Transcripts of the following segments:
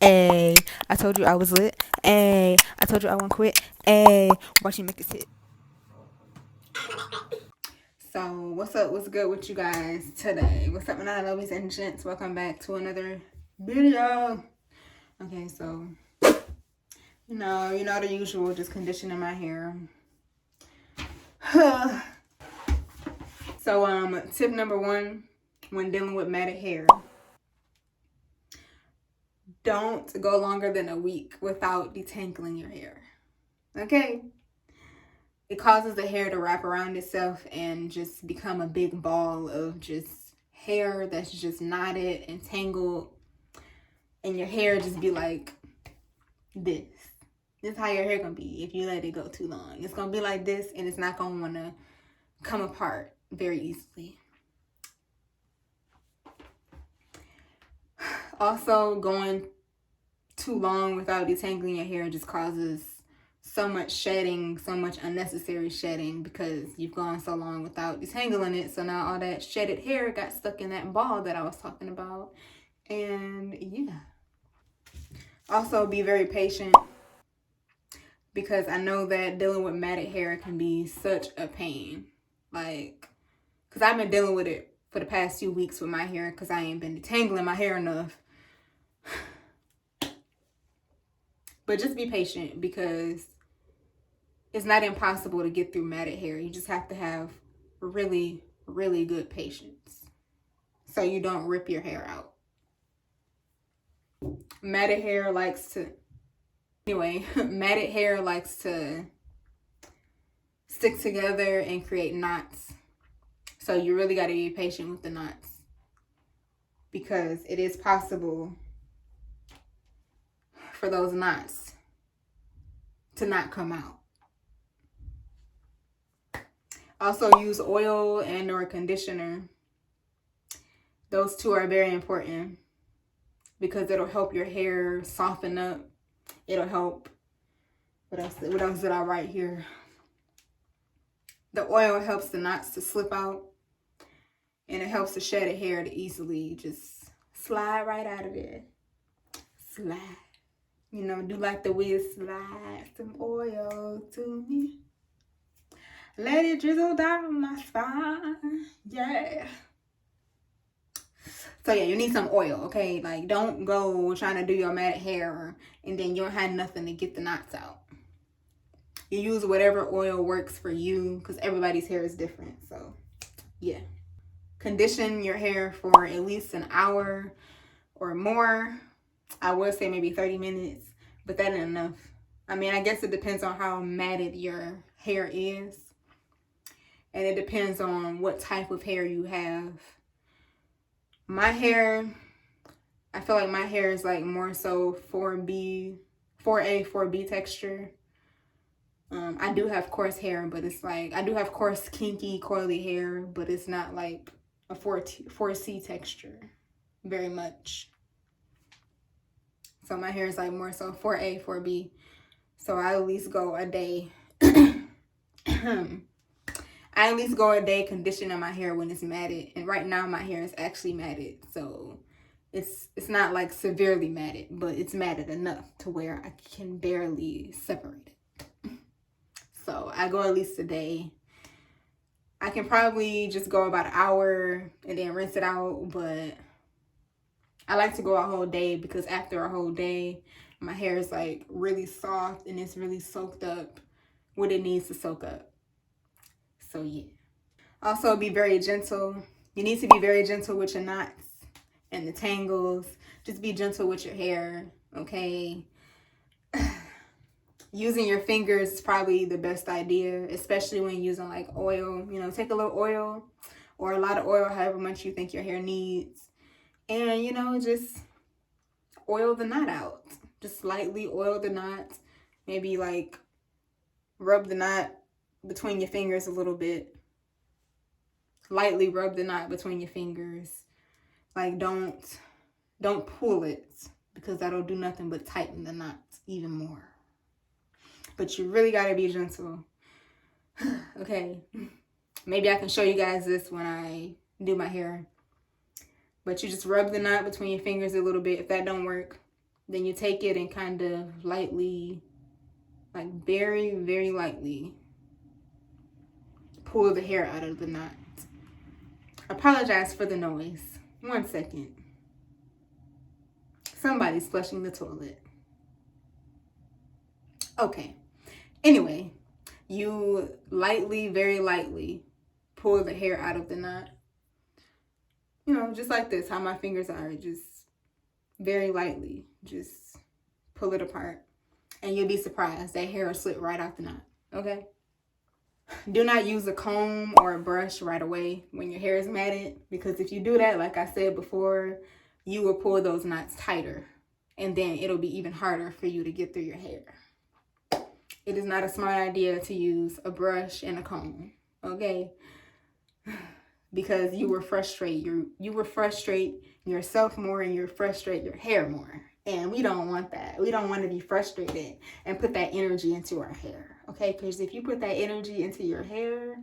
Ayy, I told you I was lit. Ayy, I told you I won't quit. Ayy, watch you make this hit. So, what's up? What's good with you guys today? What's up, my ladies and gents? Welcome back to another video. Okay, so you know the usual, just conditioning my hair. So, tip number one when dealing with matted hair: don't go longer than a week without detangling your hair. Okay. It causes the hair to wrap around itself and just become a big ball of just hair that's just knotted and tangled. And your hair just be like this. This is how your hair gonna be if you let it go too long. It's gonna be like this, and it's not gonna wanna come apart very easily. Also, going too long without detangling your hair just causes so much shedding, so much unnecessary shedding, because you've gone so long without detangling it. So now all that shedded hair got stuck in that ball that I was talking about. And yeah. Also, be very patient, because I know that dealing with matted hair can be such a pain. Like, because I've been dealing with it for the past few weeks with my hair, because I ain't been detangling my hair enough. But just be patient, because it's not impossible to get through matted hair. You just have to have really, really good patience so you don't rip your hair out. Matted hair likes to stick together and create knots. So you really got to be patient with the knots, because it is possible for those knots to not come out. Also, use oil and or conditioner. Those two are very important, because it'll help your hair soften up. It'll help. What else did I write here? The oil helps the knots to slip out, and it helps the shedded hair to easily just slide right out of there. Slide. Do like the Wiz, slide some oil to me. Let it drizzle down my spine. Yeah. So yeah, you need some oil, okay? Like, don't go trying to do your matted hair and then you don't have nothing to get the knots out. You use whatever oil works for you, because everybody's hair is different. So yeah. Condition your hair for at least an hour or more. I would say maybe 30 minutes, but that ain't enough. I mean, I guess it depends on how matted your hair is. And it depends on what type of hair you have. My hair, I feel like my hair is like more so 4A, 4B texture. I do have coarse hair, but it's like, I do have coarse, kinky, coily hair, but it's not like a 4C texture very much. So my hair is like more so 4A, 4B. So I at least go a day. I at least go a day conditioning my hair when it's matted. And right now my hair is actually matted. So it's not like severely matted, but it's matted enough to where I can barely separate it. So I go at least a day. I can probably just go about an hour and then rinse it out, but I like to go a whole day, because after a whole day, my hair is like really soft and it's really soaked up what it needs to soak up. So yeah. Also, be very gentle. You need to be very gentle with your knots and the tangles. Just be gentle with your hair, okay? Using your fingers is probably the best idea, especially when using like oil. Take a little oil or a lot of oil, however much you think your hair needs. And, just oil the knot out. Just lightly oil the knot. Maybe like rub the knot between your fingers a little bit. Lightly rub the knot between your fingers. Like, don't pull it, because that'll do nothing but tighten the knot even more. But you really gotta be gentle. Okay. Maybe I can show you guys this when I do my hair. But you just rub the knot between your fingers a little bit. If that don't work, Then you take it and kind of lightly, like very, very lightly, pull the hair out of the knot. Apologize for the noise. 1 second. Somebody's flushing the toilet. Okay. Anyway, you lightly, very lightly pull the hair out of the knot. You know, just like this, how my fingers are, just very lightly, just pull it apart. And you'll be surprised, that hair will slip right out the knot, okay? Do not use a comb or a brush right away when your hair is matted, because if you do that, like I said before, you will pull those knots tighter, and then it'll be even harder for you to get through your hair. It is not a smart idea to use a brush and a comb, okay? Because you will frustrate yourself more, and you frustrate your hair more. And we don't want that. We don't want to be frustrated and put that energy into our hair, okay? Because if you put that energy into your hair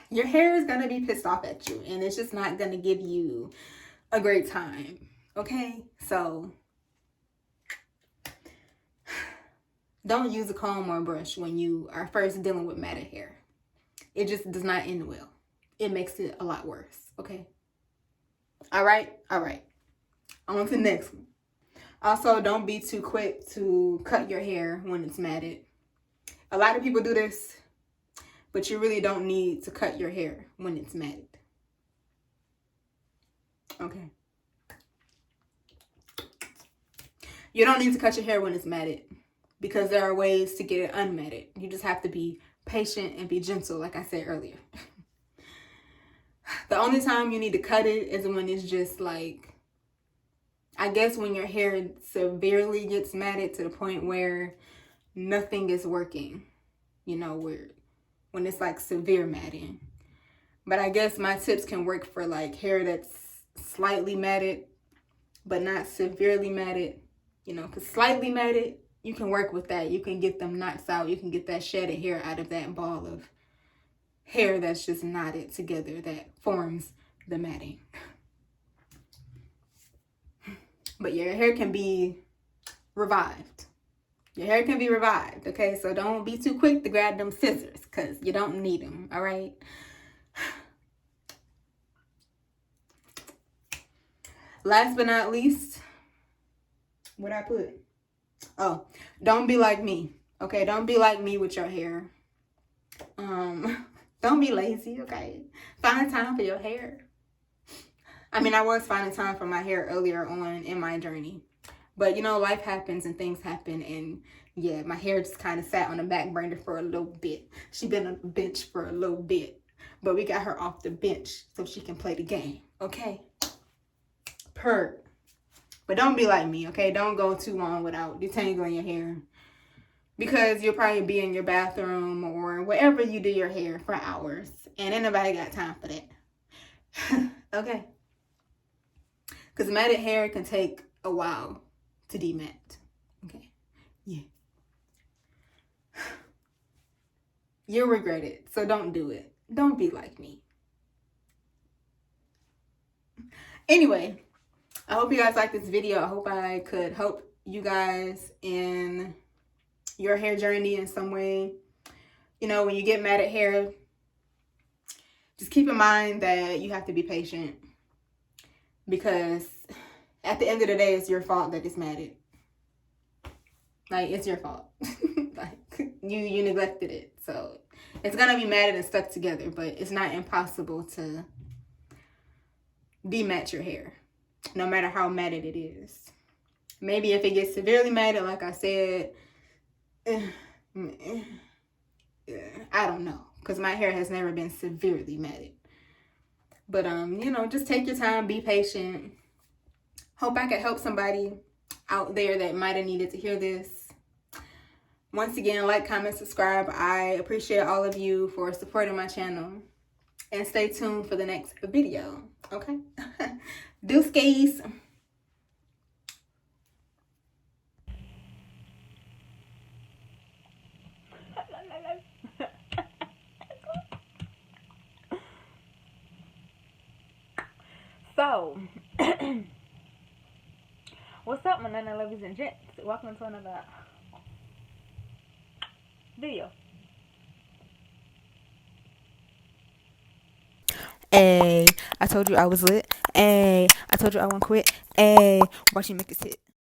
is going to be pissed off at you, and it's just not going to give you a great time, okay? So don't use a comb or a brush when you are first dealing with matted hair. It just does not end well. It makes it a lot worse, okay? All right. On to the next one. Also, don't be too quick to cut your hair when it's matted. A lot of people do this, but you really don't need to cut your hair when it's matted. Okay. You don't need to cut your hair when it's matted, because there are ways to get it unmatted. You just have to be patient and be gentle, like I said earlier. The only time you need to cut it is when it's just like, I guess when your hair severely gets matted to the point where nothing is working, you know, when it's like severe matting. But I guess my tips can work for like hair that's slightly matted, but not severely matted, you know, because slightly matted, you can work with that. You can get them knots out. You can get that shedded hair out of that ball of hair that's just knotted together that forms the matting. But your hair can be revived. Your hair can be revived, okay? So don't be too quick to grab them scissors, because you don't need them, all right? Last but not least, what I put? Oh, don't be like me, okay? Don't be like me with your hair. Don't be lazy, okay? Find time for your hair. I mean, I was finding time for my hair earlier on in my journey. But, you know, life happens and things happen. And, yeah, my hair just kind of sat on the back burner for a little bit. She been on the bench for a little bit. But we got her off the bench so she can play the game, okay? But don't be like me, okay? Don't go too long without detangling your hair, because you'll probably be in your bathroom or wherever you do your hair for hours, and ain't nobody got time for that. Okay? Because matted hair can take a while to demat. Okay? Yeah. You'll regret it, so don't do it. Don't be like me. Anyway, I hope you guys liked this video. I hope I could help you guys in your hair journey in some way. You know, when you get matted hair, just keep in mind that you have to be patient, because at the end of the day, it's your fault that it's matted. Like, it's your fault. Like, you neglected it. So it's gonna be matted and stuck together, but it's not impossible to demat your hair, no matter how matted it is. Maybe if it gets severely matted, like I said, I don't know, because my hair has never been severely matted. But you know, just take your time, be patient. Hope I could help somebody out there that might have needed to hear this. Once again, like, comment, subscribe. I appreciate all of you for supporting my channel. And stay tuned for the next video, okay? Deuces. So, What's up, my nana ladies and gents? Welcome to another video. Hey, I told you I was lit. Hey, I told you I won't quit. Hey, watch you make this hit.